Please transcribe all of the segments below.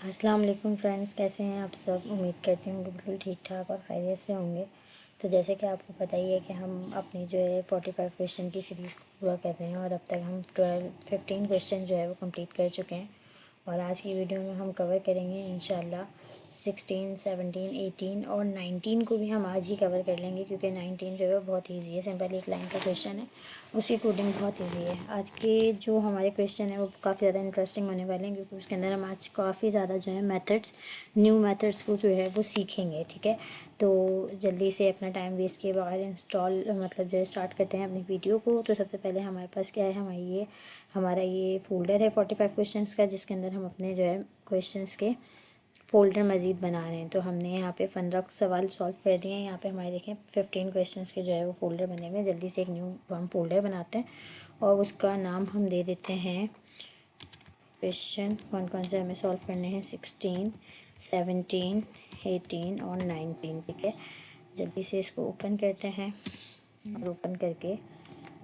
अस्सलाम वालेकुम फ्रेंड्स, कैसे हैं आप सब। उम्मीद करती हूँ कि बिल्कुल ठीक ठाक और खैरियत से होंगे। तो जैसे कि आपको पता ही है कि हम अपनी जो है 45 क्वेश्चन की सीरीज़ को पूरा कर रहे हैं और अब तक हम 15 क्वेश्चन जो है वो कंप्लीट कर चुके हैं। और आज की वीडियो में हम कवर करेंगे इंशाल्लाह 16, 17, 18 और 19 को भी हम आज ही कवर कर लेंगे, क्योंकि 19 जो है वो बहुत ईजी है। सिंपल एक लाइन का क्वेश्चन है, उसकी कोडिंग बहुत ईजी है। आज के जो हमारे क्वेश्चन है वो काफ़ी ज़्यादा इंटरेस्टिंग होने वाले हैं, क्योंकि उसके अंदर हम आज काफ़ी ज़्यादा जो है मेथड्स, न्यू मेथड्स को जो है वो सीखेंगे। ठीक है, तो जल्दी से अपना टाइम वेस्ट किए बगैर इंस्टॉल मतलब जो है स्टार्ट करते हैं अपनी वीडियो को। तो सबसे पहले हमारे पास क्या है, हमारा ये फ़ोल्डर है 45 क्वेश्चंस का, जिसके अंदर हम अपने जो है क्वेश्चंस के फ़ोल्डर मज़ीद बना रहे हैं। तो हमने यहाँ पे 15 सवाल सॉल्व कर दिए हैं। यहाँ पे हमारे देखें 15 क्वेश्चंस के जो है वो फ़ोल्डर बने हुए हैं। जल्दी से एक न्यू हम फ़ोल्डर बनाते हैं और उसका नाम हम दे देते हैं क्वेश्चन। कौन कौन से हमें सॉल्व करने हैं, 16, 17, 18 और 19। ठीक है, जल्दी से इसको ओपन करते हैं और ओपन करके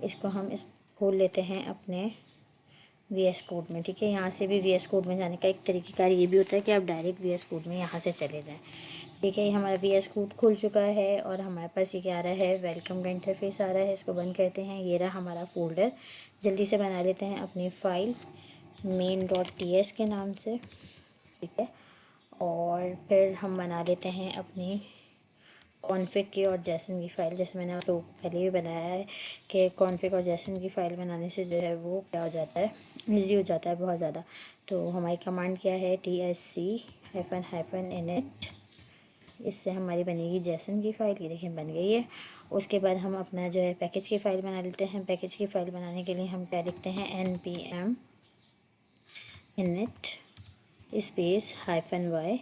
इसको हम खोल लेते हैं अपने VS कोड में। ठीक है, यहाँ से भी VS कोड में जाने का एक तरीक़ेकार ये भी होता है कि आप डायरेक्ट VS कोड में यहाँ से चले जाएं। ठीक है, ये हमारा VS कोड खुल चुका है और हमारे पास ये क्या आ रहा है, वेलकम का इंटरफेस आ रहा है। इसको बंद करते हैं। ये रहा हमारा फ़ोल्डर। जल्दी से बना लेते हैं अपनी फ़ाइल main.ts के नाम से। ठीक है, और फिर हम बना लेते हैं अपनी कॉन्फ़िग की और जैसन की फ़ाइल। जैसे मैंने आप लोगों को पहले भी बनाया है कि कॉन्फ़िग और जैसन की फ़ाइल बनाने से जो है वो क्या हो जाता है, ईजी हो जाता है बहुत ज़्यादा। तो हमारी कमांड क्या है, tsc-init। इससे हमारी बनेगी जैसन की फ़ाइल। ये देखिए बन गई है। उसके बाद हम अपना जो है पैकेज की फ़ाइल बना लेते हैं। पैकेज की फ़ाइल बनाने के लिए हम क्या लिखते हैं, npm init स्पेस -y।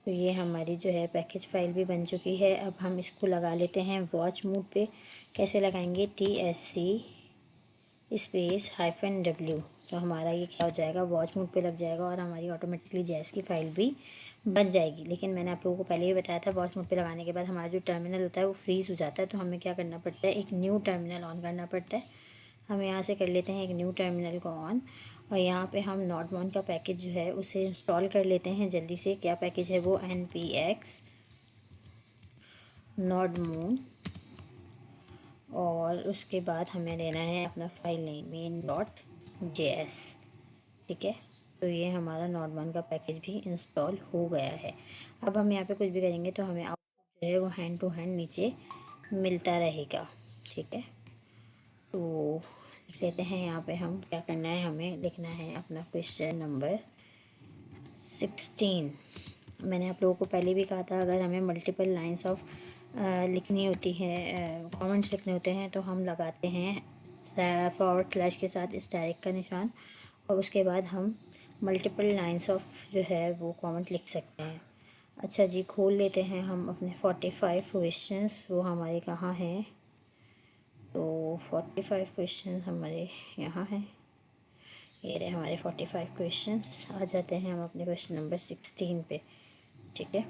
तो ये हमारी जो है पैकेज फ़ाइल भी बन चुकी है। अब हम इसको लगा लेते हैं वॉच मोड पे। कैसे लगाएंगे, tsc स्पेस -w। तो हमारा ये क्या हो जाएगा, वॉच मोड पे लग जाएगा और हमारी ऑटोमेटिकली जैस की फ़ाइल भी बन जाएगी। लेकिन मैंने आप लोगों को पहले ही बताया था, वॉच मोड पे लगाने के बाद हमारा जो टर्मिनल होता है वो फ्रीज़ हो जाता है। तो हमें क्या करना पड़ता है, एक न्यू टर्मिनल ऑन करना पड़ता है। हम यहाँ से कर लेते हैं एक न्यू टर्मिनल को ऑन, और यहाँ पे हम नॉटमोन का पैकेज जो है उसे इंस्टॉल कर लेते हैं जल्दी से। क्या पैकेज है वो, npx nodemon। और उसके बाद हमें देना है अपना फाइल नेम main.js। ठीक है, तो ये हमारा नॉटमोन का पैकेज भी इंस्टॉल हो गया है। अब हम यहाँ पे कुछ भी करेंगे तो हमें आउटपुट जो है वो हैंड टू हैंड नीचे मिलता रहेगा। ठीक है, तो लिख लेते हैं यहाँ पे हम क्या करना है, हमें लिखना है अपना क्वेश्चन नंबर 16। मैंने आप लोगों को पहले भी कहा था, अगर हमें मल्टीपल लाइंस ऑफ लिखनी होती है, कमेंट्स लिखने होते हैं, तो हम लगाते हैं फॉरवर्ड स्लैश के साथ स्टैरिक का निशान, और उसके बाद हम मल्टीपल लाइंस ऑफ जो है वो कमेंट लिख सकते हैं। अच्छा जी, खोल लेते हैं हम अपने 45 क्वेश्चंस। वो हमारे कहाँ हैं, तो 45 क्वेश्चन हमारे यहाँ हैं। ये रहे हमारे 45 क्वेश्चंस। आ जाते हैं हम अपने क्वेश्चन नंबर 16 पे। ठीक है,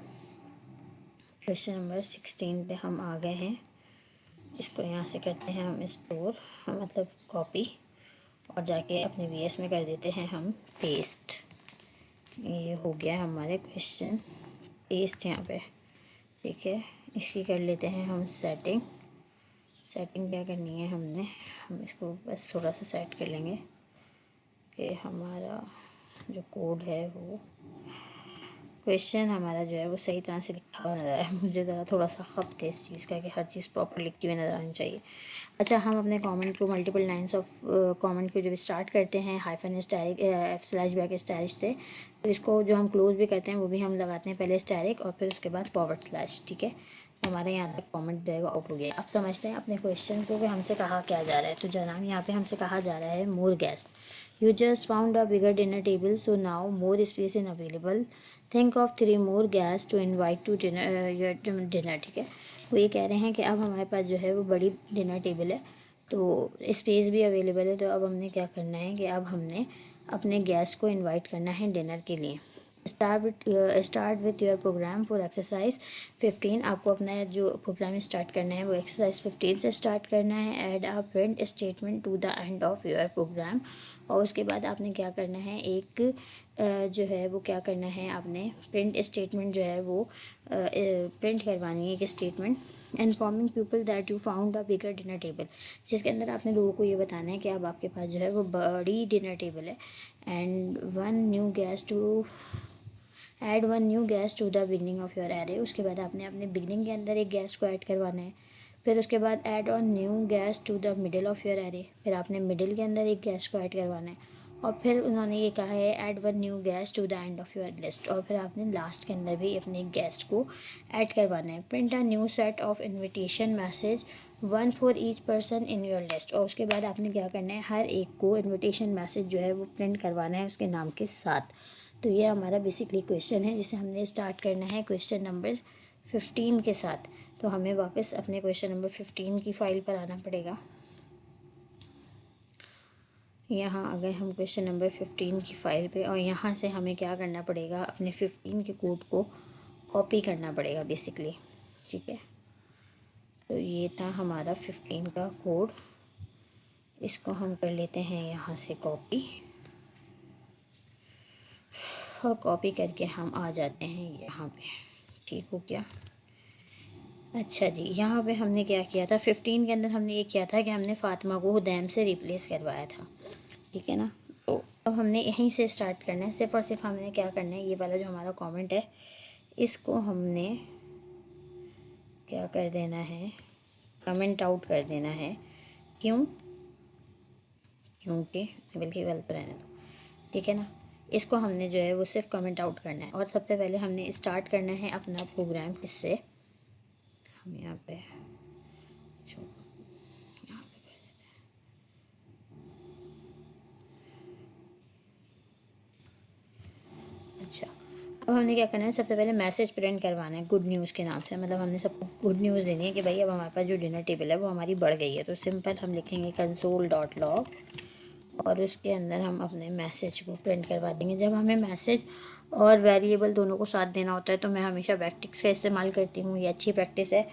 क्वेश्चन नंबर 16 पे हम आ गए हैं। इसको यहाँ से करते हैं हम स्टोर, मतलब कॉपी, और जाके अपने VS में कर देते हैं हम पेस्ट। ये हो गया हमारे क्वेश्चन पेस्ट यहाँ पे। ठीक है, इसकी कर लेते हैं हम सेटिंग। सेटिंग क्या करनी है हमने, हम इसको बस थोड़ा सा सेट कर लेंगे कि हमारा जो कोड है वो क्वेश्चन हमारा जो है वो सही तरह से लिखा हुआ नज़र आए। मुझे ज़रा थोड़ा सा खपत है इस चीज़ का कि हर चीज़ प्रॉपर लिखी हुई नज़र आनी चाहिए। अच्छा, हम अपने कमेंट को मल्टीपल लाइंस ऑफ कमेंट को जब स्टार्ट करते हैं hyphen asterisk slash back asterisk से, तो इसको जो हम क्लोज भी करते हैं वो भी हम लगाते हैं पहले स्टैरिक और फिर उसके बाद फॉरवर्ड स्लैश। ठीक है, तो हमारे यहाँ तक कमेंट जो है वो आउट हो गया। अब समझते हैं अपने क्वेश्चन को कि हमसे कहा क्या जा रहा है। तो जनाब यहाँ पे हमसे कहा जा रहा है, more guest, you just found a bigger dinner table, so now more space in available, think of 3 more guest to invite to your dinner. ठीक है, वो ये कह रहे हैं कि अब हमारे पास जो है वो बड़ी डिनर टेबल है, तो स्पेस भी अवेलेबल है। तो अब हमने क्या करना है कि अब हमने अपने गेस्ट को इनवाइट करना है डिनर के लिए। Start with your program for exercise 15। आपको अपना जो प्रोग्राम स्टार्ट करना है वो एक्सरसाइज 15 से स्टार्ट करना है। Add a print statement to the end of your program और उसके बाद आपने क्या करना है, एक जो है वो क्या करना है, आपने प्रिंट स्टेटमेंट जो है वो प्रिंट करवानी है, एक statement informing people that you found a bigger dinner table, जिसके अंदर आपने लोगों को ये बताना है कि अब आपके पास जो है वो बड़ी डिनर टेबल है, and one new guest to add one new guest to the beginning of your array. उसके बाद आपने अपने बिगनिंग के अंदर एक गेस्ट को ऐड करवाना है। फिर उसके बाद add on new guest to the middle of your array, फिर आपने मिडिल के अंदर एक गेस्ट को ऐड करवाना है। और फिर उन्होंने ये कहा है add one new guest to the end of your list, और फिर आपने लास्ट के अंदर भी अपने गेस्ट को ऐड करवाना है। Print a new set of invitation message, one for each person in your list. और उसके बाद आपने क्या करना है, हर एक को इन्विटेशन मैसेज जो है वो प्रिंट करवाना है उसके नाम के साथ। तो ये हमारा बेसिकली क्वेश्चन है जिसे हमने स्टार्ट करना है क्वेश्चन नंबर 15 के साथ। तो हमें वापस अपने क्वेश्चन नंबर 15 की फ़ाइल पर आना पड़ेगा। यहाँ आ गए हम क्वेश्चन नंबर 15 की फ़ाइल पे, और यहाँ से हमें क्या करना पड़ेगा, अपने 15 के कोड को कॉपी करना पड़ेगा बेसिकली। ठीक है, तो ये था हमारा 15 का कोड। इसको हम कर लेते हैं यहाँ से कॉपी, और कॉपी करके हम आ जाते हैं यहाँ पे। ठीक हो गया। अच्छा जी, यहाँ पे हमने क्या किया था, 15 के अंदर हमने ये किया था कि हमने फ़ातिमा को हुदैम से रिप्लेस करवाया था। ठीक है ना, तो अब हमने यहीं से स्टार्ट करना है। सिर्फ़ और सिर्फ हमने क्या करना है, ये वाला जो हमारा कमेंट है इसको हमने क्या कर देना है, कमेंट आउट कर देना है। क्यों? क्योंकि बल्कि गलत रहने दो। ठीक है ना, इसको हमने जो है वो सिर्फ कमेंट आउट करना है। और सबसे पहले हमने स्टार्ट करना है अपना प्रोग्राम किससे, हम यहाँ पे यहाँ पे अच्छा, अब हमने क्या करना है, सबसे पहले मैसेज प्रिंट करवाना है गुड न्यूज़ के नाम से। मतलब हमने सबको गुड न्यूज़ देनी है कि भाई अब हमारे पास जो डिनर टेबल है वो हमारी बढ़ गई है। तो सिंपल हम लिखेंगे कंसोल डॉट लॉग, और उसके अंदर हम अपने मैसेज को प्रिंट करवा देंगे। जब हमें मैसेज और वेरिएबल दोनों को साथ देना होता है तो मैं हमेशा बैकटिक्स का इस्तेमाल करती हूँ। ये अच्छी प्रैक्टिस है,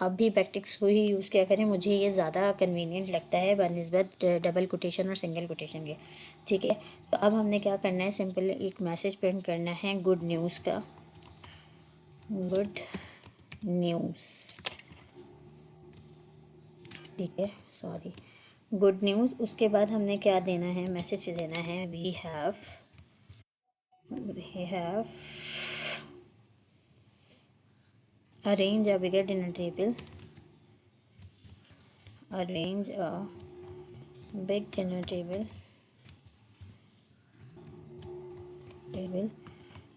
आप भी बैकटिक्स को ही यूज़ किया करें। मुझे ये ज़्यादा कन्वीनियंट लगता है बनिस्बत डबल कोटेशन और सिंगल कोटेशन के। ठीक है, तो अब हमने क्या करना है, सिंपल एक मैसेज प्रिंट करना है गुड न्यूज़ का, गुड न्यूज़। ठीक है, सॉरी, गुड न्यूज़। उसके बाद हमने क्या देना है, मैसेज देना है we have arrange a bigger dinner table, arrange a big dinner table,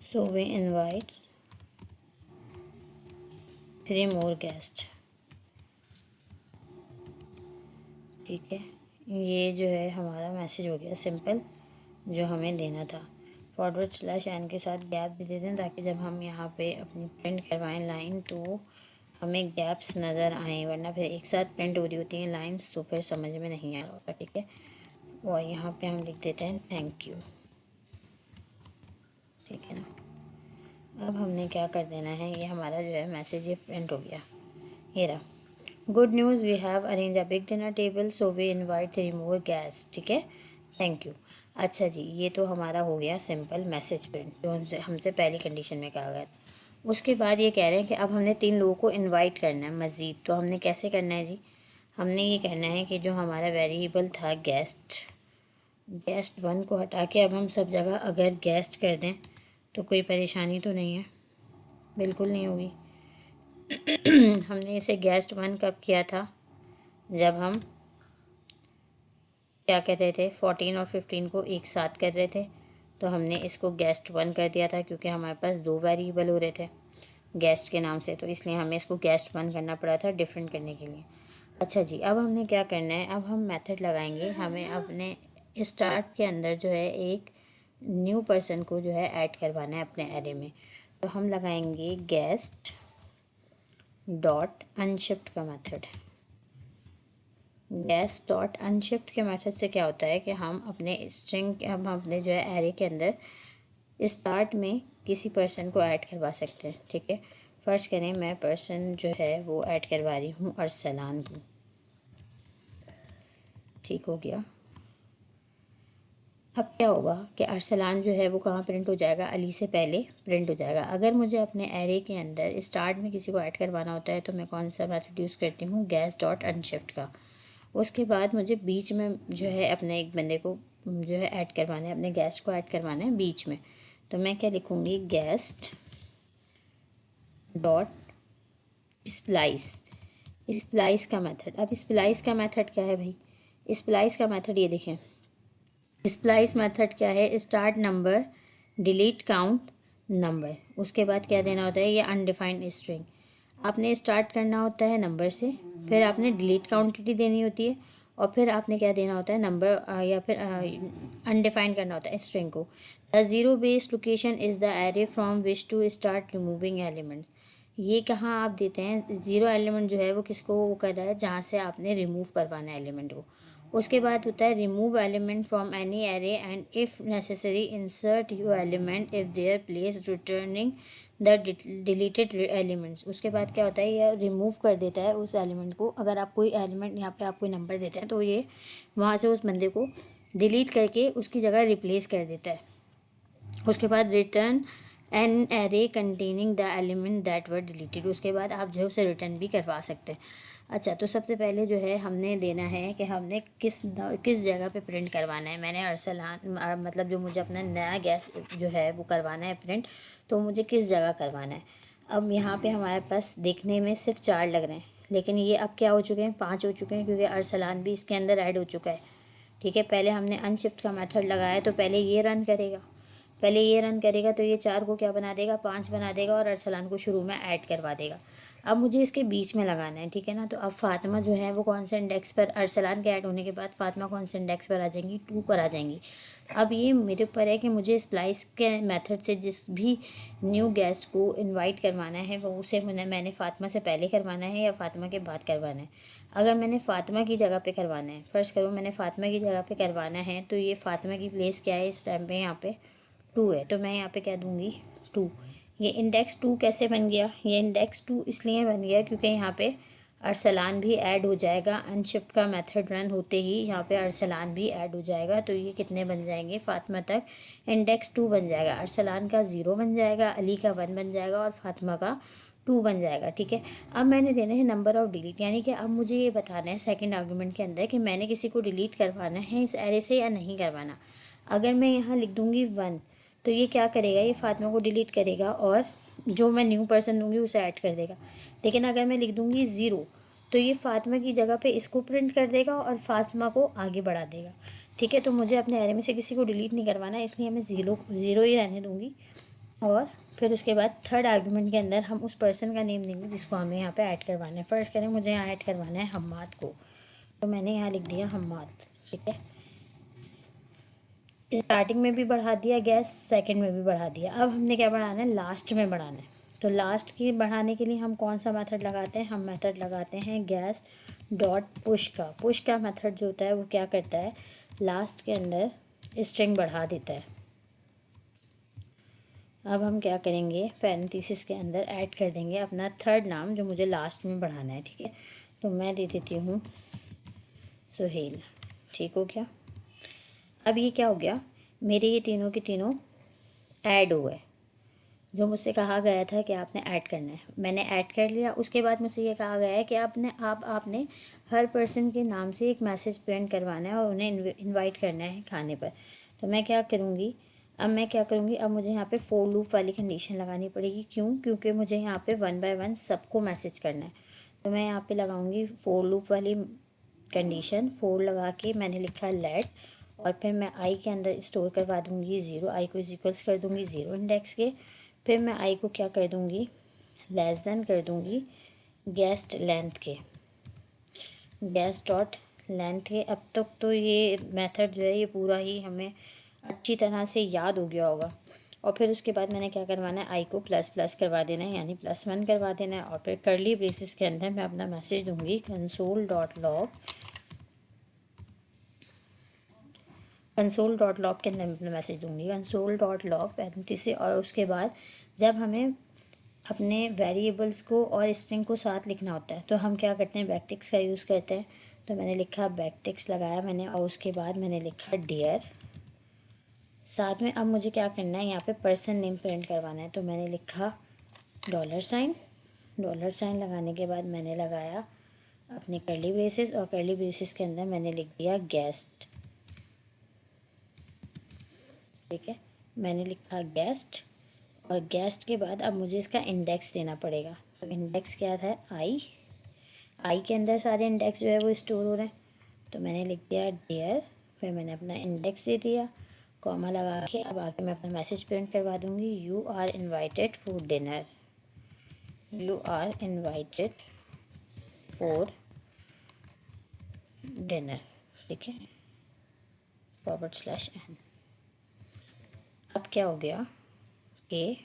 so we invite 3 more guests। ठीक है, ये जो है हमारा मैसेज हो गया सिंपल, जो हमें देना था। फॉरवर्ड स्लैश एन के साथ गैप भी दे दें ताकि जब हम यहाँ पे अपनी प्रिंट करवाएं लाइन तो हमें गैप्स नज़र आएँ, वरना फिर एक साथ प्रिंट हो रही होती हैं लाइंस तो फिर समझ में नहीं आ रहा होता। ठीक है, और यहाँ पे हम लिख देते हैं थैंक यू। ठीक है ना, अब हमने क्या कर देना है, ये हमारा जो है मैसेज ये प्रिंट हो गया। ये रहा, good news we have arrange a big dinner table so we invite 3 more guest. ठीक है, थैंक यू। अच्छा जी, ये तो हमारा हो गया सिंपल मैसेज प्रिंट, जो हमसे हमसे पहली कंडीशन में कहा गया था। उसके बाद ये कह रहे हैं कि अब हमने 3 लोगों को इनवाइट करना है मज़ीद। तो हमने कैसे करना है जी, हमने ये करना है कि जो हमारा वेरिएबल था गेस्ट, गेस्ट 1 को हटा के अब हम सब जगह अगर गेस्ट कर दें तो कोई परेशानी तो नहीं है, बिल्कुल नहीं होगी। हमने इसे गेस्ट 1 कब किया था, जब हम क्या कर रहे थे, 14 और 15 को एक साथ कर रहे थे। तो हमने इसको गेस्ट 1 कर दिया था क्योंकि हमारे पास 2 वेरिएबल हो रहे थे गेस्ट के नाम से, तो इसलिए हमें इसको गेस्ट 1 करना पड़ा था डिफरेंट करने के लिए। अच्छा जी, अब हमने क्या करना है, अब हम मेथड लगाएंगे। हमें अपने स्टार्ट के अंदर जो है एक न्यू पर्सन को जो है ऐड करवाना है अपने एरे में। तो हम लगाएंगे गेस्ट डॉट अनशिफ्ट का मेथड। गेस्ट डॉट अनशिफ्ट के मेथड से क्या होता है कि हम अपने स्ट्रिंग, हम अपने जो है एरे के अंदर स्टार्ट में किसी पर्सन को ऐड करवा सकते हैं। ठीक है, फ़र्ज़ करें मैं पर्सन जो है वो ऐड करवा रही हूँ अरसलान को। ठीक हो गया, अब क्या होगा कि अरसलान जो है वो कहाँ प्रिंट हो जाएगा, अली से पहले प्रिंट हो जाएगा। अगर मुझे अपने एरे के अंदर स्टार्ट में किसी को ऐड करवाना होता है तो मैं कौन सा मेथड यूज़ करती हूँ, गैस डॉट अनशिफ्ट का। उसके बाद मुझे बीच में जो है अपने एक बंदे को जो है ऐड करवाना है, अपने गेस्ट को ऐड करवाना है बीच में। तो मैं क्या लिखूँगी, गेस्ट डॉट स्प्लाइस, स्प्लाइस का मेथड। अब स्प्लाइस का मेथड क्या है भाई, स्प्लाइस का मेथड ये देखें, स्प्लाइस मेथड क्या है, start number delete count number. उसके बाद क्या देना होता है, ये अनडिफाइंड स्ट्रिंग। आपने स्टार्ट करना होता है नंबर से, फिर आपने डिलीट काउंटिटी देनी होती है, और फिर आपने क्या देना होता है, नंबर या फिर अनडिफाइंड करना होता है स्ट्रिंग को। The zero based location is the array from which to start removing element. ये कहाँ आप देते हैं, ज़ीरो एलिमेंट जो है वो किसको वो कर रहा है, जहाँ से आपने रिमूव करवाना है एलिमेंट को। उसके बाद होता है remove element from any array and if necessary insert you element if their place returning the deleted elements. उसके बाद क्या होता है, ये रिमूव कर देता है उस एलिमेंट को। अगर आप कोई एलिमेंट यहाँ पे आप कोई नंबर देते हैं तो ये वहाँ से उस बंदे को डिलीट करके उसकी जगह रिप्लेस कर देता है। उसके बाद return an array containing the element that were deleted. उसके बाद आप जो है उसे रिटर्न भी करवा सकते हैं। अच्छा, तो सबसे पहले जो है हमने देना है कि हमने किस जगह पे प्रिंट करवाना है। मैंने अरसलान मतलब जो मुझे अपना नया गैस जो है वो करवाना है प्रिंट, तो मुझे किस जगह करवाना है। अब यहाँ पे हमारे पास देखने में सिर्फ 4 लग रहे हैं, लेकिन ये अब क्या हो चुके हैं, 5 हो चुके हैं, क्योंकि अरसलान भी इसके अंदर ऐड हो चुका है। ठीक है, पहले हमने अनशिफ्ट का मेथड लगाया तो पहले ये रन करेगा, पहले ये रन करेगा तो ये 4 को क्या बना देगा, 5 बना देगा, और अरसलान को शुरू में ऐड करवा देगा। अब मुझे इसके बीच में लगाना है, ठीक है ना। तो अब फातिमा जो है वो कौन से इंडेक्स पर, अरसलान के ऐड होने के बाद फातिमा कौन से इंडेक्स पर आ जाएंगी, 2 पर आ जाएंगी। अब ये मेरे ऊपर है कि मुझे स्प्लाइस के मेथड से जिस भी न्यू गेस्ट को इनवाइट करवाना है वो उसे मैंने फातिमा से पहले करवाना है या फातिमा के बाद करवाना है। अगर मैंने फातिमा की जगह पे करवाना है, फ़र्ज़ करो मैंने फातिमा की जगह पे करवाना है, तो ये फातिमा की प्लेस क्या है इस टाइम पे, यहाँ पे 2 है, तो मैं यहाँ पे क्या दूँगी, 2। ये इंडेक्स 2 कैसे बन गया, ये इंडेक्स 2 इसलिए बन गया क्योंकि यहाँ पे अरसलान भी ऐड हो जाएगा। अनशिफ्ट का मेथड रन होते ही यहाँ पे अरसलान भी ऐड हो जाएगा, तो ये कितने बन जाएंगे, फातिमा तक इंडेक्स 2 बन जाएगा। अरसलान का 0 बन जाएगा, अली का 1 बन जाएगा, और फातिमा का 2 बन जाएगा। ठीक है, अब मैंने देना है नंबर ऑफ़ डिलीट, यानी कि अब मुझे ये बताना है सेकंड आर्गूमेंट के अंदर कि मैंने किसी को डिलीट करवाना है इस एरे से या नहीं करवाना। अगर मैं यहाँ लिख दूँगी 1, तो ये क्या करेगा, ये फातिमा को डिलीट करेगा और जो मैं न्यू पर्सन दूँगी उसे ऐड कर देगा। लेकिन अगर मैं लिख दूँगी 0, तो ये फातिमा की जगह पे इसको प्रिंट कर देगा और फातिमा को आगे बढ़ा देगा। ठीक है, तो मुझे अपने एरे में से किसी को डिलीट नहीं करवाना, इसलिए मैं ज़ीरो ही रहने दूँगी। और फिर उसके बाद थर्ड आर्गूमेंट के अंदर हम उस पर्सन का नेम देंगे जिसको हमें यहाँ पे ऐड करवाना है। फ़र्ज़ करें मुझे यहाँ ऐड करवाना है हम्माद को, तो मैंने यहाँ लिख दिया हम्माद। ठीक है, स्टार्टिंग में भी बढ़ा दिया गैस, सेकंड में भी बढ़ा दिया। अब हमने क्या बढ़ाना है, लास्ट में बढ़ाना है। तो लास्ट की बढ़ाने के लिए हम कौन सा मेथड लगाते हैं, हम मेथड लगाते हैं गैस डॉट पुश का। पुश का मेथड जो होता है वो क्या करता है, लास्ट के अंदर स्ट्रिंग बढ़ा देता है। अब हम क्या करेंगे, पैरेंथेसिस के अंदर ऐड कर देंगे अपना थर्ड नाम जो मुझे लास्ट में बढ़ाना है। ठीक है, तो मैं दे देती हूँ सुहेल। ठीक हो गया। अब ये क्या हो गया, मेरे ये तीनों के तीनों ऐड हो गए। जो मुझसे कहा गया था कि आपने ऐड करना है, मैंने ऐड कर लिया। उसके बाद मुझसे ये कहा गया है कि आपने हर पर्सन के नाम से एक मैसेज प्रिंट करवाना है और उन्हें इनवाइट करना है खाने पर। तो मैं क्या करूँगी, अब मुझे यहाँ पे फोर लूप वाली कंडीशन लगानी पड़ेगी। क्यों, क्योंकि मुझे यहाँ पे 1 बाय 1 सबको मैसेज करना है। तो मैं यहाँ पे लगाऊंगी फोर लूप वाली कंडीशन। फोर लगा के मैंने लिखा लेट, और फिर मैं आई के अंदर स्टोर करवा दूँगी 0, आई को इक्वल्स कर दूँगी 0 इंडेक्स के। फिर मैं आई को क्या कर दूँगी, लेस देन कर दूँगी गेस्ट लेंथ के, गेस्ट डॉट लेंथ के। अब तक तो ये मेथड जो है ये पूरा ही हमें अच्छी तरह से याद हो गया होगा। और फिर उसके बाद मैंने क्या करवाना है, आई को प्लस प्लस करवा देना है, यानी +1 करवा देना है। और फिर कर्ली ब्रेसेस के अंदर मैं अपना मैसेज दूँगी कंसोल डॉट लॉग के अंदर मैं अपना मैसेज दूँगी कंसोल डॉट लॉग पैरेंथेसिस। और उसके बाद जब हमें अपने वेरिएबल्स को और स्ट्रिंग को साथ लिखना होता है तो हम क्या करते हैं, बैकटिक्स का यूज़ करते हैं। तो मैंने लिखा बैकटिक्स लगाया मैंने, और उसके बाद मैंने लिखा डियर साथ में अब मुझे क्या करना है, यहाँ पे पर्सन नेम प्रिंट करवाना है। तो मैंने लिखा $, $, लगाने के बाद मैंने लगाया अपने कर्ली ब्रेसेस, और कर्ली ब्रेसेस के अंदर मैंने लिख दिया गेस्ट। ठीक है, मैंने लिखा गेस्ट, और गेस्ट के बाद अब मुझे इसका इंडेक्स देना पड़ेगा। तो इंडेक्स क्या था, आई के अंदर सारे इंडेक्स जो है वो स्टोर हो रहे हैं। तो मैंने लिख दिया डियर, फिर मैंने अपना इंडेक्स दे दिया, कॉमा लगा के अब आके मैं अपना मैसेज प्रिंट करवा दूँगी, you are invited for dinner, you are invited for dinner. ठीक है, /n। अब क्या हो गया कि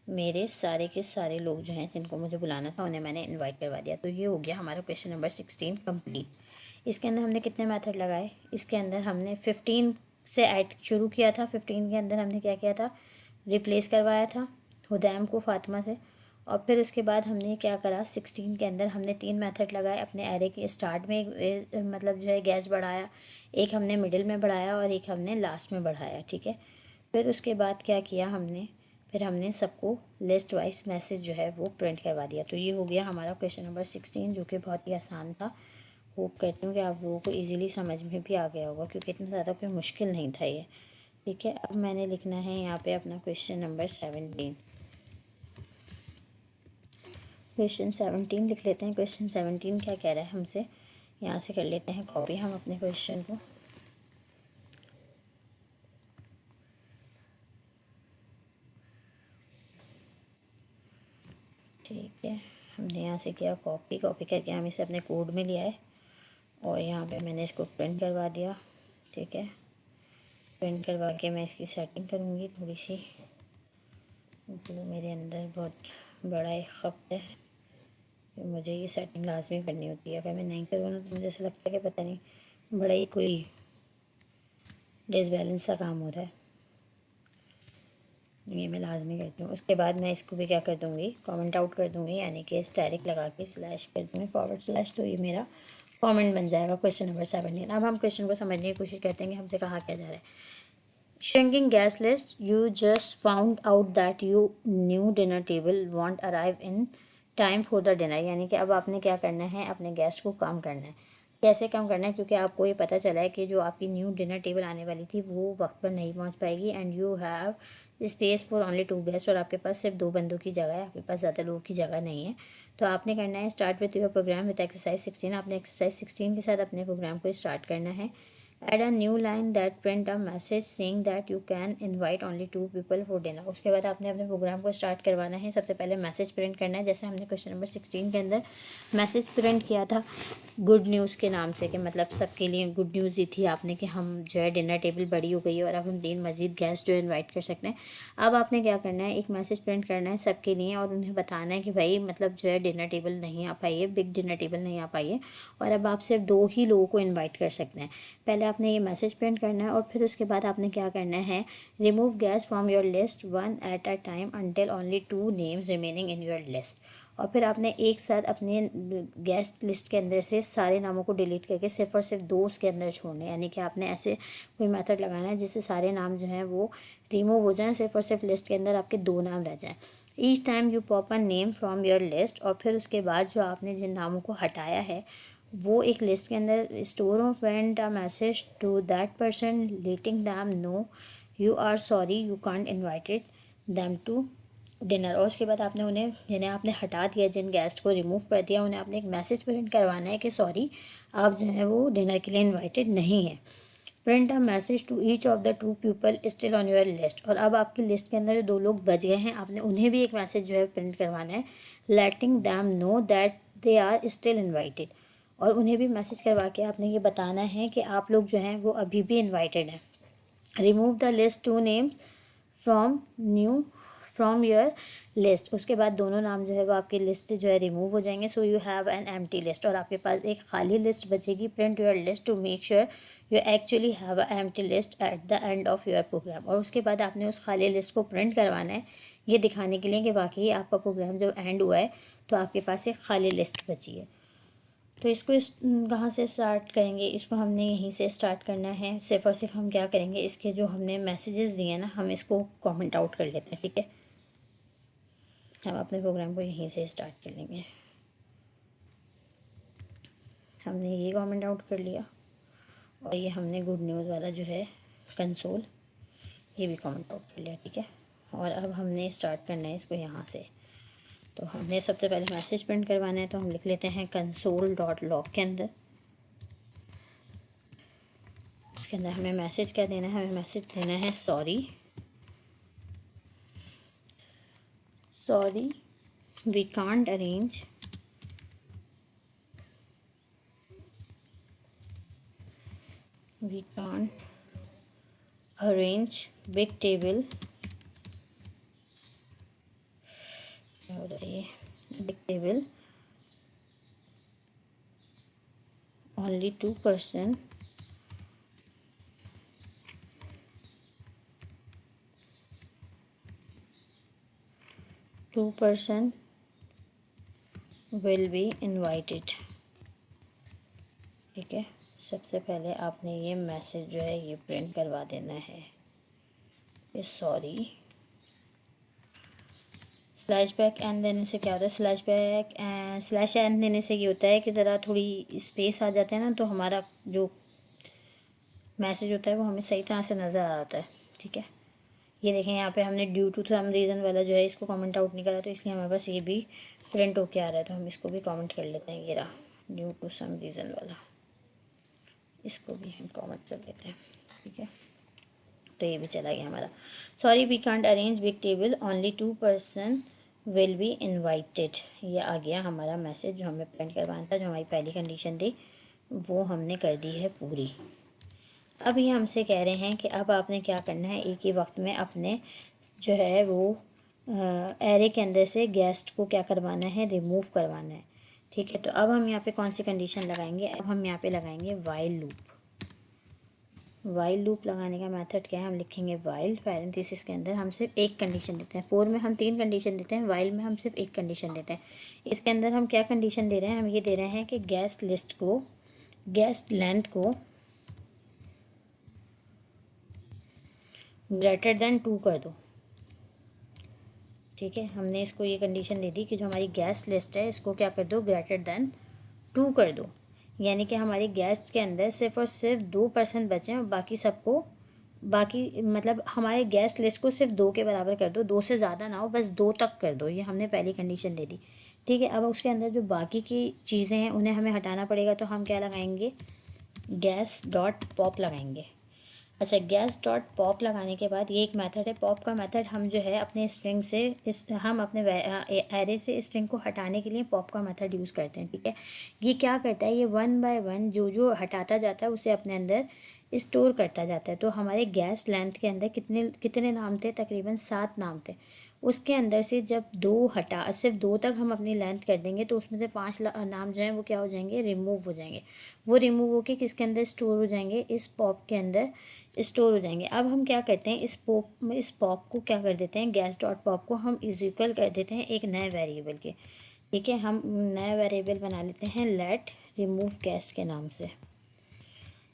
मेरे सारे के सारे लोग जो हैं जिनको मुझे बुलाना था उन्हें मैंने इनवाइट करवा दिया। तो ये हो गया हमारा क्वेश्चन नंबर 16 कंप्लीट। इसके अंदर हमने कितने मेथड लगाए, इसके अंदर हमने 15 से ऐड शुरू किया था। 15 के अंदर हमने क्या किया था, रिप्लेस करवाया था हुदैम को फातिमा से। और फिर उसके बाद हमने क्या करा, 16 के अंदर हमने 3 मेथड लगाए। अपने एरे के स्टार्ट में मतलब जो है गैस बढ़ाया, एक हमने मिडिल में बढ़ाया और एक हमने लास्ट में बढ़ाया। ठीक है, फिर उसके बाद क्या किया हमने, फिर हमने सबको लिस्ट वाइज मैसेज जो है वो प्रिंट करवा दिया। तो ये हो गया हमारा क्वेश्चन नंबर 16, जो कि बहुत ही आसान था। होप करती हूँ कि आप लोगों को इजीली समझ में भी आ गया होगा, क्योंकि इतना ज़्यादा कोई मुश्किल नहीं था ये। ठीक है, अब मैंने लिखना है यहाँ पे अपना क्वेश्चन नंबर 17। क्वेश्चन 17 लिख लेते हैं। क्वेश्चन 17 क्या कह रहा है हमसे, यहाँ से कर लेते हैं कॉपी हम अपने क्वेश्चन को। ठीक है, हमने यहाँ से किया कॉपी करके हम इसे अपने कोड में लिया है, और यहाँ पे मैंने इसको प्रिंट करवा दिया। ठीक है, प्रिंट करवा के मैं इसकी सेटिंग करूँगी थोड़ी सी। तो मेरे अंदर बहुत बड़ा एक खत है, तो मुझे ये सेटिंग लाजमी करनी होती है। अगर मैं नहीं करूँ ना तो मुझे ऐसा लगता है कि पता नहीं बड़ा ही कोई डिसबैलेंस सा काम हो रहा है। ये मैं लाजमी करती हूँ। उसके बाद मैं इसको भी क्या कर दूँगी, कमेंट आउट कर दूँगी, यानी कि स्टैरिक लगा के स्लैश कर दूँगी /। तो ये मेरा कमेंट बन जाएगा क्वेश्चन नंबर 17। अब हम क्वेश्चन को समझने की कोशिश करते हैं कि हमसे कहा क्या जा रहा है। Shrinking gas list, you just found out that your new dinner table won't arrive in time for the dinner। यानी कि अब आपने क्या करना है, अपने गेस्ट को कम करना है। कैसे कम करना है, क्योंकि आपको ये पता चला है कि जो आपकी न्यू डिनर टेबल आने वाली थी वो वक्त पर नहीं पहुंच पाएगी, and you have space for only 2 guest, और आपके पास सिर्फ 2 बंदों की जगह है, आपके पास ज़्यादा लोगों की जगह नहीं है। तो आपने करना है start with your program with exercise 16। आपने एक्सरसाइज 16 के साथ अपने प्रोग्राम को स्टार्ट करना है। Add a new line that print a message saying that you can invite only 2 people for dinner। उसके बाद आपने अपने प्रोग्राम को स्टार्ट करवाना है। सबसे पहले मैसेज प्रिंट करना है, जैसे हमने क्वेश्चन नंबर 16 के अंदर मैसेज प्रिंट किया था गुड न्यूज़ के नाम से, कि मतलब सबके लिए गुड न्यूज़ दी थी आपने कि हम जो है डिनर टेबल बड़ी हो गई है और अब हम 3 मज़ीद गेस्ट जो है इन्वाइट कर सकते हैं। अब आपने क्या करना है, एक मैसेज प्रिंट करना है सबके लिए, और उन्हें बताना है कि भाई मतलब जो है डिनर टेबल नहीं आ पाई है, बिग डिनर टेबल नहीं आ पाई है, और अब आप सिर्फ 2 ही लोगों को इन्वाइट कर सकते हैं। पहले आपने ये मैसेज प्रिंट करना है, और फिर उसके बाद आपने क्या करना है, remove guest from your list 1 at a time until only 2 names remaining in your list। और फिर आपने एक साथ अपने गेस्ट लिस्ट के अंदर से सारे नामों को डिलीट करके सिर्फ और सिर्फ 2 उसके अंदर छोड़ने, यानी कि आपने ऐसे कोई मेथड लगाना है जिससे सारे नाम जो हैं वो रिमूव हो जाएं, सिर्फ और सिर्फ लिस्ट के अंदर आपके 2 नाम रह जाएं। Each time you pop a name from your list, और फिर उसके बाद जो आपने जिन नामों को हटाया है वो एक लिस्ट के अंदर store of send a message to that person letting them know you are sorry you can't invited them to dinner. और उसके बाद आपने उन्हें, जिन्हें आपने हटा दिया, जिन गेस्ट को रिमूव कर दिया, उन्हें आपने एक मैसेज प्रिंट करवाना है कि सॉरी आप जो है वो डिनर के लिए इन्वाइटेड नहीं है। Print a message to each of the 2 people still on your list. और अब आपकी लिस्ट के अंदर जो 2 लोग बच गए हैं, आपने उन्हें भी एक मैसेज जो है प्रिंट करवाना है, letting them know that they are still invited. और उन्हें भी मैसेज करवा के आपने ये बताना है कि आप लोग जो हैं वो अभी भी इन्वाइटेड हैं। Remove the list 2 names from your list. उसके बाद दोनों नाम जो है वो आपकी लिस्ट से जो है रिमूव हो जाएंगे। So you have an empty list, और आपके पास एक खाली लिस्ट बचेगी। Print your list to make sure you actually have a empty list at the end of your program. और उसके बाद आपने उस खाली लिस्ट को प्रिंट करवाना है, ये दिखाने के लिए कि वाकई आपका प्रोग्राम जब एंड हुआ है तो आपके पास एक खाली लिस्ट बची है। तो इसको कहाँ से स्टार्ट करेंगे, इसको हमने यहीं से स्टार्ट करना है। सिर्फ और सिर्फ हम क्या करेंगे, इसके जो हमने मैसेजेस दिए हैं ना, हम इसको कमेंट आउट कर लेते हैं, ठीक है। हम अपने प्रोग्राम को यहीं से स्टार्ट कर लेंगे। हमने ये कमेंट आउट कर लिया और ये हमने गुड न्यूज़ वाला जो है कंसोल, ये भी कमेंट आउट कर लिया, ठीक है। और अब हमने स्टार्ट करना है इसको यहाँ से। तो हमने सबसे पहले मैसेज प्रिंट करवाना है, तो हम लिख लेते हैं console.log के अंदर। इसके अंदर हमें मैसेज क्या देना है, हमें मैसेज देना है sorry we can't arrange big table, क्या हो रहा है ये, big table only 2% will be invited, ठीक है। सबसे पहले आपने ये मैसेज जो है ये प्रिंट करवा देना है, ये सॉरी स्लैश बैक एन देने से क्या होता है, स्लैश एन देने से ये होता है कि ज़रा थोड़ी स्पेस आ जाते हैं ना, तो हमारा जो मैसेज होता है वो हमें सही तरह से नज़र आ जाता है, ठीक है। ये देखें यहाँ पे हमने ड्यू टू सम रीज़न वाला जो है इसको कमेंट आउट नहीं करा, तो इसलिए हमारे पास ये भी प्रिंट होके आ रहा है। तो हम इसको भी कमेंट कर लेते हैं, ये रहा ड्यू टू सम रीज़न वाला, इसको भी हम कमेंट कर लेते हैं, ठीक है। तो ये भी चला गया हमारा। Sorry we can't arrange big table only 2% will be invited, ये आ गया हमारा मैसेज जो हमें प्रिंट करवाना था। जो हमारी पहली कंडीशन थी वो हमने कर दी है पूरी। अब ये हमसे कह रहे हैं कि अब आपने क्या करना है, एक ही वक्त में अपने जो है वो एरे के अंदर से गेस्ट को क्या करवाना है, रिमूव करवाना है, ठीक है। तो अब हम यहाँ पे कौन सी कंडीशन लगाएंगे, अब हम यहाँ पे लगाएंगे वाइल लूप। वाइल लूप लगाने का मेथड क्या है, हम लिखेंगे वाइल पैरेंथेसिस के अंदर हम सिर्फ एक कंडीशन देते हैं। फोर में हम 3 कंडीशन देते हैं, वाइल में हम सिर्फ एक कंडीशन देते हैं। इसके अंदर हम क्या कंडीशन दे रहे हैं, हम ये दे रहे हैं कि गेस्ट लिस्ट को, गेस्ट लेंथ को ग्रेटर देन 2 कर दो, ठीक है। हमने इसको ये कंडीशन दे दी कि जो हमारी गेस्ट लिस्ट है इसको क्या कर दो, ग्रेटर देन 2 कर दो। यानी कि हमारी गेस्ट के अंदर सिर्फ और सिर्फ 2% बचे और बाकी सबको, बाकी मतलब हमारे गेस्ट लिस्ट को सिर्फ 2 के बराबर कर दो, 2 से ज़्यादा ना हो, बस 2 तक कर दो। ये हमने पहली कंडीशन दे दी, ठीक है। अब उसके अंदर जो बाकी की चीज़ें हैं उन्हें हमें हटाना पड़ेगा, तो हम क्या लगाएंगे, गेस्ट डॉट पॉप लगाएंगे। अच्छा, गेस्ट डॉट पॉप लगाने के बाद ये एक मेथड है, पॉप का मेथड हम जो है अपने स्ट्रिंग से हम अपने एरे से स्ट्रिंग को हटाने के लिए पॉप का मेथड यूज़ करते हैं, ठीक है। ये क्या करता है, ये 1 बाय 1 जो जो हटाता जाता है उसे अपने अंदर स्टोर करता जाता है। तो हमारे गेस्ट लेंथ के अंदर कितने कितने नाम थे, तकरीबन 7 नाम थे। उसके अंदर से जब 2 हटा, सिर्फ 2 तक हम अपनी लेंथ कर देंगे, तो उसमें से 5 नाम जो हैं वो क्या हो जाएंगे, रिमूव हो जाएंगे। वो रिमूव होके किसके अंदर स्टोर हो जाएंगे, इस पॉप के अंदर स्टोर हो जाएंगे। अब हम क्या करते हैं, इस पॉप को क्या कर देते हैं, गेस्ट डॉट पॉप को हम इज इक्वल कर देते हैं एक नए वेरिएबल के, ठीक है। हम नया वेरिएबल बना लेते हैं लेट रिमूव गेस्ट के नाम से,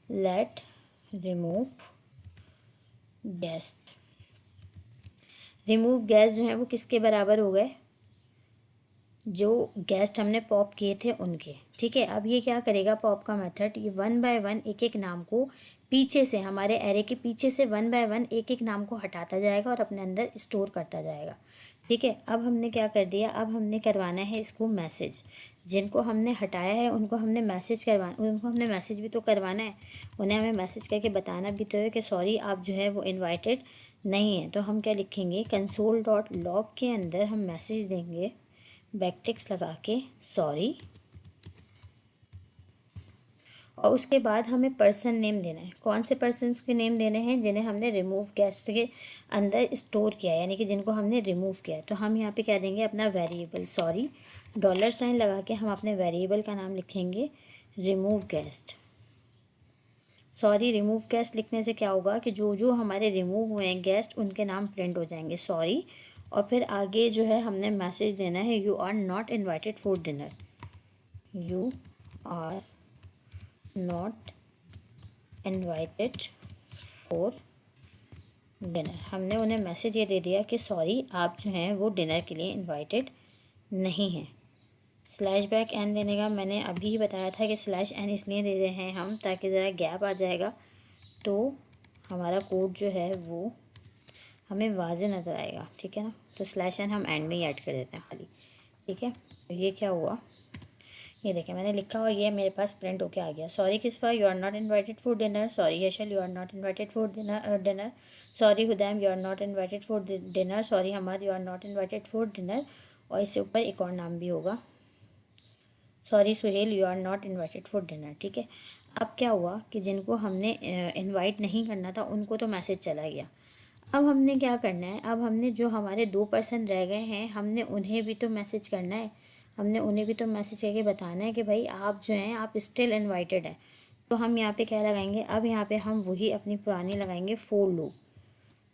let remove guest. Remove guest जो है वो किसके बराबर हो गए, जो गेस्ट हमने पॉप किए थे उनके, ठीक है। अब ये क्या करेगा, पॉप का मेथड, ये 1 बाय 1 एक एक नाम को पीछे से, हमारे एरे के पीछे से 1 बाय 1 एक एक नाम को हटाता जाएगा और अपने अंदर स्टोर करता जाएगा, ठीक है। अब हमने क्या कर दिया, अब हमने करवाना है इसको मैसेज। जिनको हमने हटाया है उनको हमने मैसेज भी तो करवाना है, उन्हें हमें मैसेज करके बताना भी तो है कि सॉरी आप जो है वो इनवाइटेड नहीं है। तो हम क्या लिखेंगे, console.log के अंदर हम मैसेज देंगे बैकटिक्स लगा के सॉरी, और उसके बाद हमें पर्सन नेम देना है। कौन से पर्सन्स के नेम देने हैं, जिन्हें हमने रिमूव गेस्ट के अंदर स्टोर किया है, यानी कि जिनको हमने रिमूव किया है। तो हम यहाँ पे क्या देंगे, अपना वेरिएबल सॉरी $साइन लगा के हम अपने वेरिएबल का नाम लिखेंगे remove guest. Sorry remove guest लिखने से क्या होगा कि जो जो हमारे रिमूव हुए हैं गेस्ट उनके नाम प्रिंट हो जाएंगे सॉरी, और फिर आगे जो है हमने मैसेज देना है you are not invited for dinner, you are not invited for dinner. हमने उन्हें मैसेज ये दे दिया कि सॉरी, आप जो हैं वो डिनर के लिए इनवाइटेड नहीं हैं। स्लैश बैक एन देने का मैंने अभी ही बताया था कि स्लैश एन इसलिए दे रहे हैं हम ताकि ज़रा गैप आ जाएगा, तो हमारा कोड जो है वो हमें वाज़े नज़र आएगा। ठीक है ना, तो स्लैश एन हम एंड में ही ऐड कर देते हैं खाली। ठीक है, तो ये क्या हुआ, ये देखें मैंने लिखा हुआ ये मेरे पास प्रिंट होके आ गया। Sorry Kisfa, you are not invited for dinner. Sorry Yashal, you are not invited for dinner. Sorry Hudaim, you are not invited for dinner. Sorry Hamad, you are not invited for dinner. और इससे ऊपर एक और नाम भी होगा, sorry Suhail, you are not invited for dinner. ठीक है, अब क्या हुआ कि जिनको हमने इनवाइट नहीं करना था उनको तो मैसेज चला गया। अब हमने क्या करना है, अब हमने जो हमारे 2% रह गए हैं हमने उन्हें भी तो मैसेज करना है। हमने उन्हें भी तो मैसेज करके बताना है कि भाई आप जो हैं आप स्टिल इनवाइटेड हैं। तो हम यहाँ पे क्या लगाएंगे, अब यहाँ पे हम वही अपनी पुरानी लगाएंगे फोर लूप।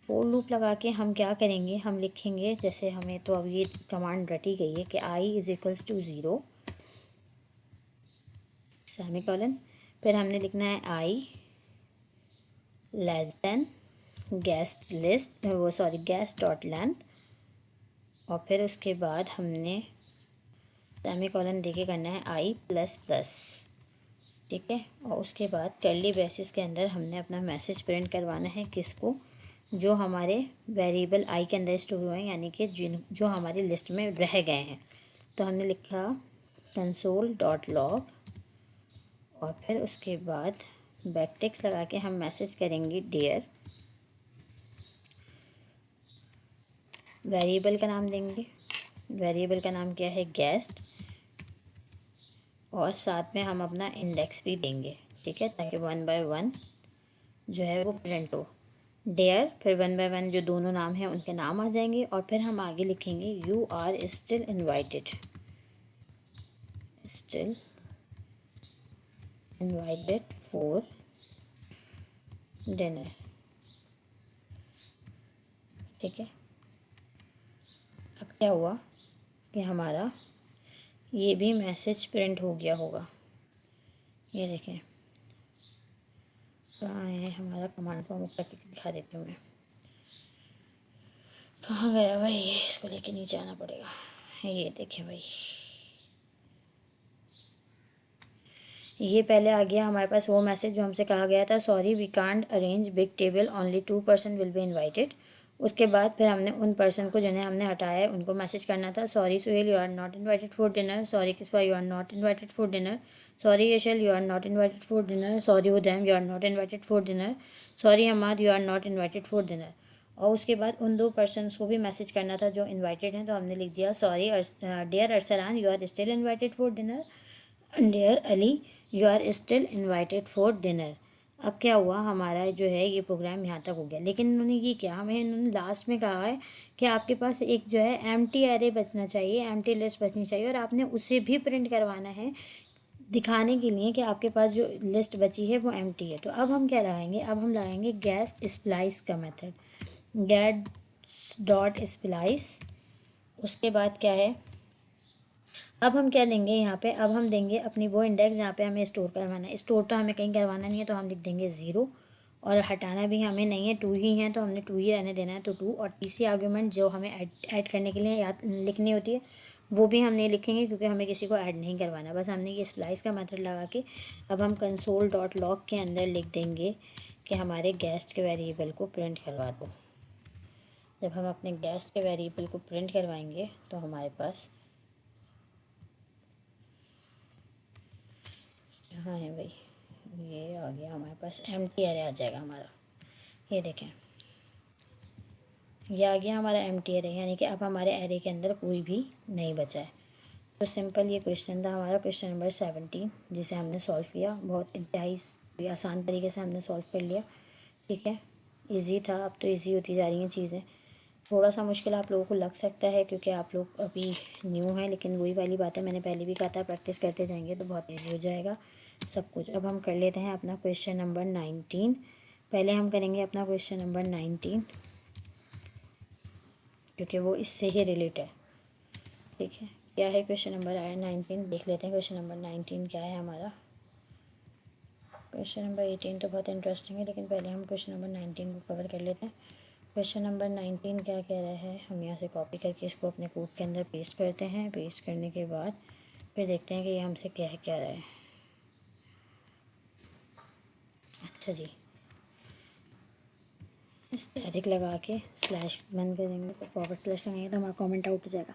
फोर लूप लगा के हम क्या करेंगे, हम लिखेंगे, जैसे हमें तो अब ये कमांड रटी गई है कि I is equals to 0 semicolon, फिर हमने लिखना है आई लेस देन गेस्ट लिस्ट वो सॉरी गेस्ट डॉट लेंथ, और फिर उसके बाद हमने सेमीकोलन देके करना है आई प्लस प्लस। ठीक है, और उसके बाद कर्ली ब्रेसेस के अंदर हमने अपना मैसेज प्रिंट करवाना है, किसको, जो हमारे वेरिएबल आई के अंदर स्टोर हुए हैं, यानी कि जो हमारी लिस्ट में रह गए हैं। तो हमने लिखा कंसोल डॉट लॉग, और फिर उसके बाद बैकटिक्स लगा के हम मैसेज करेंगे डियर, वेरिएबल का नाम देंगे, वेरिएबल का नाम क्या है गेस्ट, और साथ में हम अपना इंडेक्स भी देंगे। ठीक है, ताकि 1 बाय 1 जो है वो प्रिंट हो। डेयर, फिर 1 बाय 1 जो दोनों नाम हैं उनके नाम आ जाएंगे, और फिर हम आगे लिखेंगे you are still invited, still invited for dinner. ठीक है, अब क्या हुआ कि हमारा ये भी मैसेज प्रिंट हो गया होगा। ये देखें कहाँ है हमारा कमांड को, मुक्का के दिखा देती हूँ मैं, कहाँ गया भाई, ये इसको लेके नीचे आना पड़ेगा। ये देखें भाई, ये पहले आ गया हमारे पास वो मैसेज जो हमसे कहा गया था, sorry we can't arrange big table, only 2% will be invited. उसके बाद फिर हमने उन पर्सन को जिन्हें हमने हटाया है उनको मैसेज करना था, sorry Suhail, you are not invited for dinner. Sorry Kisfa, you are not invited for dinner. Sorry Yashal, you are not invited for dinner. Sorry Hudaim, you are not invited for dinner. Sorry Hamad, you are not invited for dinner. और उसके बाद उन 2 persons को भी message करना था जो invited हैं, तो हमने लिख दिया sorry dear Arsalan, you are still invited for dinner. Dear Ali, you are still invited for dinner. अब क्या हुआ, हमारा जो है ये प्रोग्राम यहाँ तक हो गया, लेकिन उन्होंने ये क्या, हमें इन्होंने लास्ट में कहा है कि आपके पास एक जो है एम्प्टी एरे बचना चाहिए, एम्प्टी लिस्ट बचनी चाहिए, और आपने उसे भी प्रिंट करवाना है दिखाने के लिए कि आपके पास जो लिस्ट बची है वो एम्प्टी है। तो अब हम क्या लगाएंगे, अब हम लगाएंगे गैस स्प्लाइस का मेथड, गेट डॉट स्प्लाइस। उसके बाद क्या है, अब हम क्या देंगे यहाँ पे, अब हम देंगे अपनी वो इंडेक्स जहाँ पे हमें स्टोर करवाना है। स्टोर तो हमें कहीं करवाना नहीं है, तो हम लिख देंगे 0, और हटाना भी हमें नहीं है, 2 ही है तो हमने 2 ही रहने देना है, तो 2। और तीसरी आर्ग्यूमेंट जो हमें ऐड करने के लिए याद लिखनी होती है वो भी हम नहीं लिखेंगे, क्योंकि हमें किसी को ऐड नहीं करवाना। बस हमने ये स्प्लाइस का मेथड लगा के अब हम कंसोल डॉट लॉग के अंदर लिख देंगे कि हमारे गेस्ट के वेरिएबल को प्रिंट करवा दो। जब हम अपने गेस्ट के वेरिएबल को प्रिंट करवाएंगे तो हमारे पास कहाँ है भाई, ये आ गया हमारे पास, एम्प्टी एरे आ जाएगा हमारा। ये देखें, ये आ गया हमारा एम्प्टी एरे, यानी कि अब हमारे एरे के अंदर कोई भी नहीं बचा है। तो सिंपल ये क्वेश्चन था हमारा, क्वेश्चन नंबर 17, जिसे हमने सॉल्व किया। बहुत इंतहाई आसान तरीके से हमने सॉल्व कर लिया। ठीक है, इजी था, अब तो इजी होती जा रही हैं चीज़ें। थोड़ा सा मुश्किल आप लोगों को लग सकता है क्योंकि आप लोग अभी न्यू हैं, लेकिन वही वाली बात है, मैंने पहले भी कहा था प्रैक्टिस करते जाएंगे तो बहुत ईजी हो जाएगा सब कुछ। अब हम कर लेते हैं अपना क्वेश्चन नंबर 19। पहले हम करेंगे अपना क्वेश्चन नंबर 19 क्योंकि वो इससे ही रिलेट है। ठीक है, क्या है क्वेश्चन नंबर 19, देख लेते हैं क्वेश्चन नंबर 19 क्या है हमारा। क्वेश्चन नंबर 18 तो बहुत इंटरेस्टिंग है, लेकिन पहले हम क्वेश्चन नंबर 19 को कवर कर लेते हैं। क्वेश्चन नंबर 19 क्या कह रहा है, हम यहाँ से कॉपी करके इसको अपने कोड के अंदर पेस्ट करते हैं। पेस्ट करने के बाद फिर देखते हैं कि ये हमसे क्या रहा है। अच्छा जी, स्टैटिक लगा के स्लैश बंद करेंगे तो फॉरवर्ड स्लैश लगाएंगे तो हमारा कमेंट आउट हो जाएगा।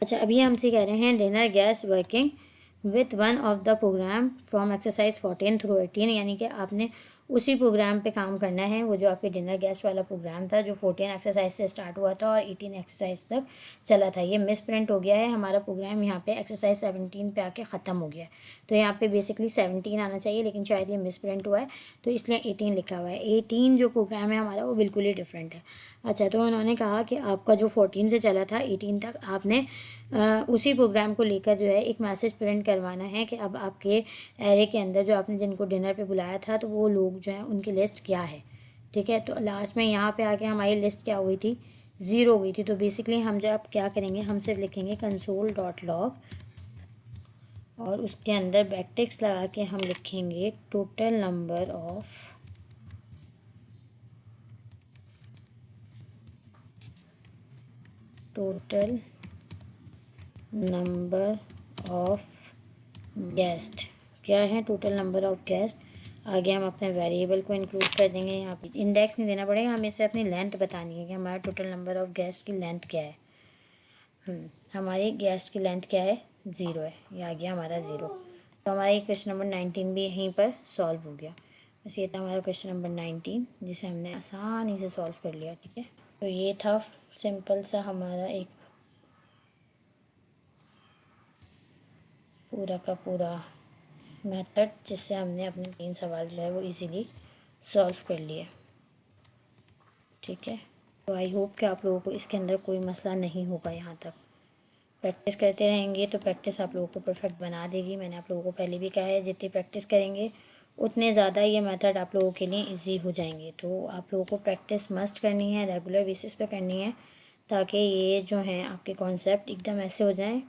अच्छा, अभी हमसे कह रहे हैं dinner gas working with one of the program from exercise 14 through 18, यानी कि आपने उसी प्रोग्राम पे काम करना है, वो जो आपके डिनर गैस वाला प्रोग्राम था जो 14 एक्सरसाइज से स्टार्ट हुआ था और 18 एक्सरसाइज तक चला था। ये मिस प्रिंट हो गया है, हमारा प्रोग्राम यहाँ पे एक्सरसाइज 17 पे आके ख़त्म हो गया है। तो यहाँ पे बेसिकली 17 आना चाहिए, लेकिन शायद ये मिस प्रिंट हुआ है तो इसलिए 18 लिखा हुआ है। 18 जो प्रोग्राम है हमारा वो बिल्कुल ही डिफरेंट है। अच्छा, तो उन्होंने कहा कि आपका जो 14 से चला था 18 तक, आपने उसी प्रोग्राम को लेकर जो है एक मैसेज प्रिंट करवाना है कि अब आपके एरे के अंदर जो आपने जिनको डिनर पे बुलाया था तो वो लोग जो हैं उनकी लिस्ट क्या है। ठीक है, तो लास्ट में यहाँ पे आके हमारी लिस्ट क्या हुई थी, 0 हुई थी। तो बेसिकली हम जब क्या करेंगे, हम सिर्फ लिखेंगे console.log और उसके अंदर बैकटिक्स लगा के हम लिखेंगे टोटल नंबर ऑफ गेस्ट। क्या है टोटल नंबर ऑफ गेस्ट। आगे हम अपने वेरिएबल को इंक्लूड कर देंगे। यहाँ पे इंडेक्स नहीं देना पड़ेगा, हमें इसे अपनी लेंथ बतानी है कि हमारा टोटल नंबर ऑफ गेस्ट की लेंथ क्या है। हमारी गेस्ट की लेंथ क्या है, 0 है, ये आ गया हमारा 0। तो हमारा क्वेश्चन नंबर 19 भी यहीं पर सॉल्व हो गया। बस ये था हमारा क्वेश्चन नंबर 19 जिसे हमने आसानी से सॉल्व कर लिया। ठीक है, तो ये था सिंपल सा हमारा एक पूरा का पूरा मेथड जिससे हमने अपने 3 सवाल जो है वो इजीली सॉल्व कर लिए। ठीक है, तो आई होप कि आप लोगों को इसके अंदर कोई मसला नहीं होगा। यहाँ तक प्रैक्टिस करते रहेंगे तो प्रैक्टिस आप लोगों को परफेक्ट बना देगी। मैंने आप लोगों को पहले भी कहा है, जितनी प्रैक्टिस करेंगे उतने ज़्यादा ये मेथड आप लोगों के लिए इजी हो जाएंगे। तो आप लोगों को प्रैक्टिस मस्ट करनी है, रेगुलर बेसिस पे करनी है, ताकि ये जो है आपके कॉन्सेप्ट एकदम ऐसे हो जाएं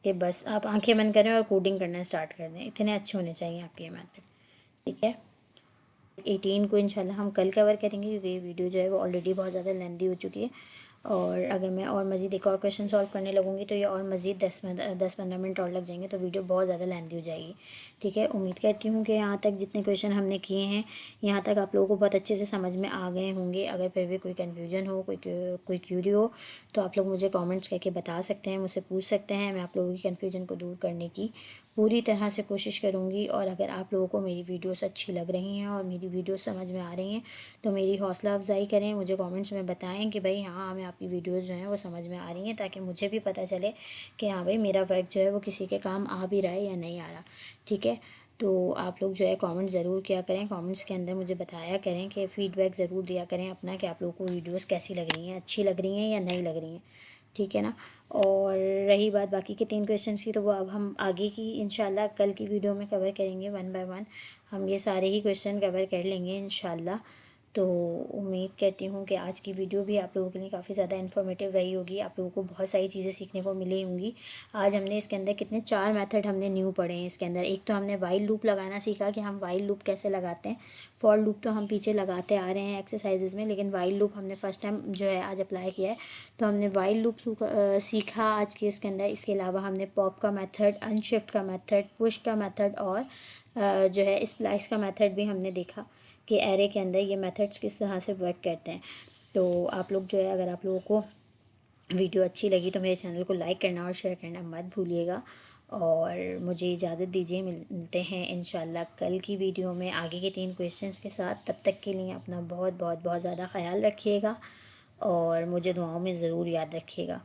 कि बस आप आंखें बंद करें और कोडिंग करना स्टार्ट कर दें। इतने अच्छे होने चाहिए आपके ये मेथड। ठीक है, 18 को इंशाल्लाह हम कल कवर करेंगे, क्योंकि ये वीडियो जो है वो ऑलरेडी बहुत ज़्यादा लेंदी हो चुकी है। और अगर मैं और मज़ीद एक और क्वेश्चन सॉल्व करने लगूँगी तो ये और मज़ीद 10-15 मिनट और लग जाएंगे, तो वीडियो बहुत ज़्यादा लेंदी हो जाएगी। ठीक है, उम्मीद करती हूँ कि यहाँ तक जितने क्वेश्चन हमने किए हैं यहाँ तक आप लोगों को बहुत अच्छे से समझ में आ गए होंगे। अगर फिर भी कोई कन्फ्यूजन हो, कोई क्यूरी हो, तो आप लोग मुझे कमेंट्स करके बता सकते हैं, मुझसे पूछ सकते हैं। मैं आप लोगों की कन्फ्यूजन को दूर करने की पूरी तरह से कोशिश करूँगी। और अगर आप लोगों को मेरी वीडियोस अच्छी लग रही हैं और मेरी वीडियोस समझ में आ रही हैं तो मेरी हौसला अफजाई करें, मुझे कमेंट्स में बताएं कि भाई हाँ, हमें आपकी वीडियोस जो हैं वो समझ में आ रही हैं, ताकि मुझे भी पता चले कि हाँ भाई मेरा वर्क जो है वो किसी के काम आ भी रहा है या नहीं आ रहा। ठीक है, तो आप लोग जो है कमेंट ज़रूर किया करें, कमेंट्स के अंदर मुझे बताया करें कि फ़ीडबैक ज़रूर दिया करें अपना, कि आप लोगों को वीडियोस कैसी लग रही हैं, अच्छी लग रही हैं या नहीं लग रही हैं। ठीक है ना। और रही बात बाकी के 3 क्वेश्चंस की, तो वो अब हम आगे की इंशाल्लाह कल की वीडियो में कवर करेंगे, 1 बाय 1 हम ये सारे ही क्वेश्चन कवर कर लेंगे इंशाल्लाह। तो उम्मीद करती हूँ कि आज की वीडियो भी आप लोगों के लिए काफ़ी ज़्यादा इन्फॉर्मेटिव रही होगी, आप लोगों को बहुत सारी चीज़ें सीखने को मिली होंगी। आज हमने इसके अंदर कितने 4 मेथड हमने न्यू पढ़े हैं इसके अंदर। एक तो हमने वाइल लूप लगाना सीखा कि हम वाइल लूप कैसे लगाते हैं। फॉर लूप तो हम पीछे लगाते आ रहे हैं एक्सरसाइजेज में, लेकिन वाइल लूप हमने फ़र्स्ट टाइम जो है आज अप्लाई किया है। तो हमने वाइल लूप सीखा आज के इसके अंदर। इसके अलावा हमने पॉप का मेथड, अनशिफ्ट का मेथड, पुश का मेथड और जो है स्प्लाइस का मेथड भी हमने देखा कि एरे के अंदर ये मेथड्स किस तरह से वर्क करते हैं। तो आप लोग जो है, अगर आप लोगों को वीडियो अच्छी लगी तो मेरे चैनल को लाइक करना और शेयर करना मत भूलिएगा। और मुझे इजाज़त दीजिए, मिलते हैं इंशाल्लाह कल की वीडियो में आगे के 3 क्वेश्चंस के साथ। तब तक के लिए अपना बहुत बहुत बहुत ज़्यादा ख्याल रखिएगा और मुझे दुआओं में ज़रूर याद रखिएगा।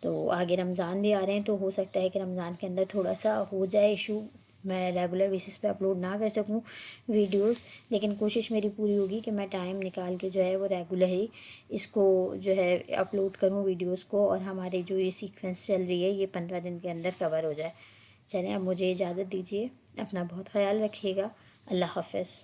तो आगे रमज़ान भी आ रहे हैं, तो हो सकता है कि रमज़ान के अंदर थोड़ा सा हो जाए इशू, मैं रेगुलर बेसिस पे अपलोड ना कर सकूं वीडियोस, लेकिन कोशिश मेरी पूरी होगी कि मैं टाइम निकाल के जो है वो रेगुलर ही इसको जो है अपलोड करूं वीडियोस को, और हमारे जो ये सीक्वेंस चल रही है ये 15 दिन के अंदर कवर हो जाए। चलें, अब मुझे इजाज़त दीजिए, अपना बहुत ख्याल रखिएगा। अल्लाह हाफ़िज़।